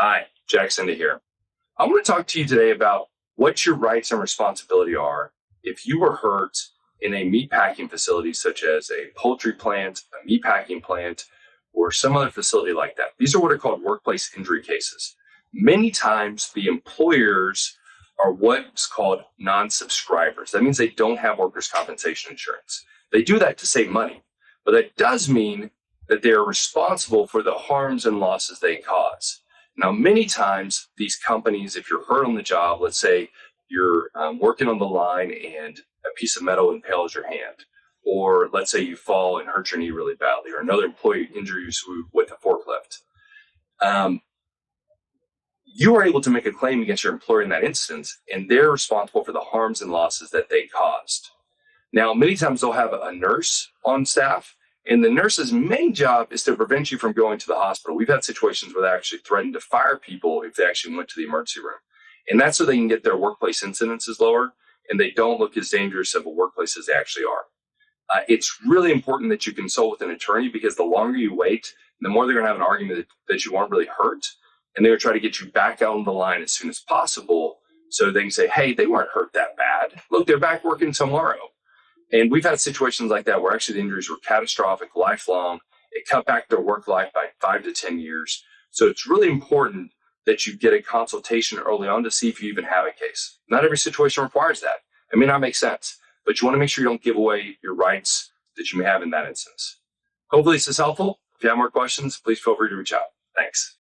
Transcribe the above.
Hi, Jackson here. I want to talk to you today about what your rights and responsibility are if you were hurt in a meatpacking facility, such as a poultry plant, a meatpacking plant, or some other facility like that. These are what are called workplace injury cases. Many times, the employers are what's called non-subscribers. That means they don't have workers' compensation insurance. They do that to save money, but that does mean that they are responsible for the harms and losses they cause. Now, many times these companies, if you're hurt on the job, let's say you're working on the line and a piece of metal impales your hand, or let's say you fall and hurt your knee really badly, or another employee injures you with a forklift, you are able to make a claim against your employer in that instance, and they're responsible for the harms and losses that they caused. Now, many times they'll have a nurse on staff, and the nurse's main job is to prevent you from going to the hospital. We've had situations where they actually threatened to fire people if they actually went to the emergency room. And that's so they can get their workplace incidences lower and they don't look as dangerous of a workplace as they actually are. It's really important that you consult with an attorney, because the longer you wait, the more they're going to have an argument that you weren't really hurt. And they're going to try to get you back out on the line as soon as possible so they can say, hey, they weren't hurt that bad. Look, they're back working tomorrow. And we've had situations like that where actually the injuries were catastrophic, lifelong. It cut back their work life by 5 to 10 years. So it's really important that you get a consultation early on to see if you even have a case. Not every situation requires that. It may not make sense, but you want to make sure you don't give away your rights that you may have in that instance. Hopefully this is helpful. If you have more questions, please feel free to reach out. Thanks.